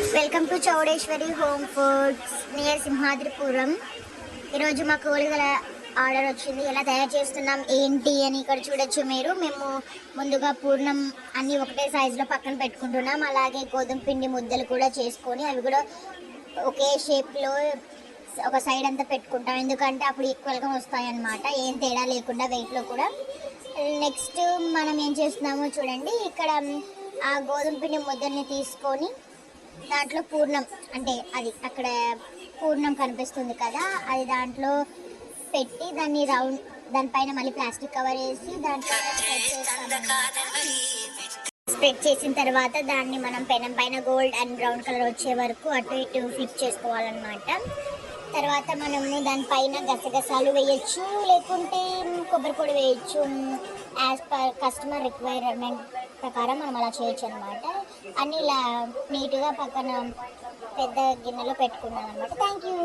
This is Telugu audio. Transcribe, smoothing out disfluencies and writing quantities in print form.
Welcome to Chowdeshwari home foods near Simhadripuram. ఈరోజు మాకు ఓలిగల ఆర్డర్ వచ్చింది. ఎలా తయారు చేస్తున్నాం ఏంటి అని ఇక్కడ చూడొచ్చు మీరు. మేము ముందుగా పూర్ణం అన్నీ ఒకటే సైజులో పక్కన పెట్టుకుంటున్నాం. అలాగే గోధుమ పిండి ముద్దలు కూడా చేసుకొని అవి కూడా ఒకే షేప్లో ఒక సైడ్ అంతా పెట్టుకుంటాం, ఎందుకంటే అప్పుడు ఈక్వల్గా వస్తాయన్నమాట, ఏం తేడా లేకుండా వెయిట్లో కూడా. నెక్స్ట్ మనం ఏం చేస్తున్నామో చూడండి. ఇక్కడ ఆ గోధుమ పిండి ముద్దల్ని తీసుకొని దాంట్లో పూర్ణం, అంటే అది అక్కడ పూర్ణం కనిపిస్తుంది కదా, అది దాంట్లో పెట్టి దాన్ని రౌండ్, దానిపైన మళ్ళీ ప్లాస్టిక్ కవర్ వేసి దాంట్లో స్ప్రెడ్ చేసిన తర్వాత దాన్ని మనం పెనం పైన గోల్డ్ అండ్ బ్రౌన్ కలర్ వచ్చే వరకు అటు ఇటు ఫిక్స్ చేసుకోవాలన్నమాట. తర్వాత మనము దానిపైన గసగసాలు వేయచ్చు, లేకుంటే కొబ్బరి పొడి వేయచ్చు. యాజ్ పర్ కస్టమర్ రిక్వైర్మెంట్ ప్రకారం మనం అలా చేయొచ్చు అనమాట. అన్నీ ఇలా నీట్గా పక్కన పెద్ద గిన్నెలో పెట్టుకున్నాను అనమాట. Thank you.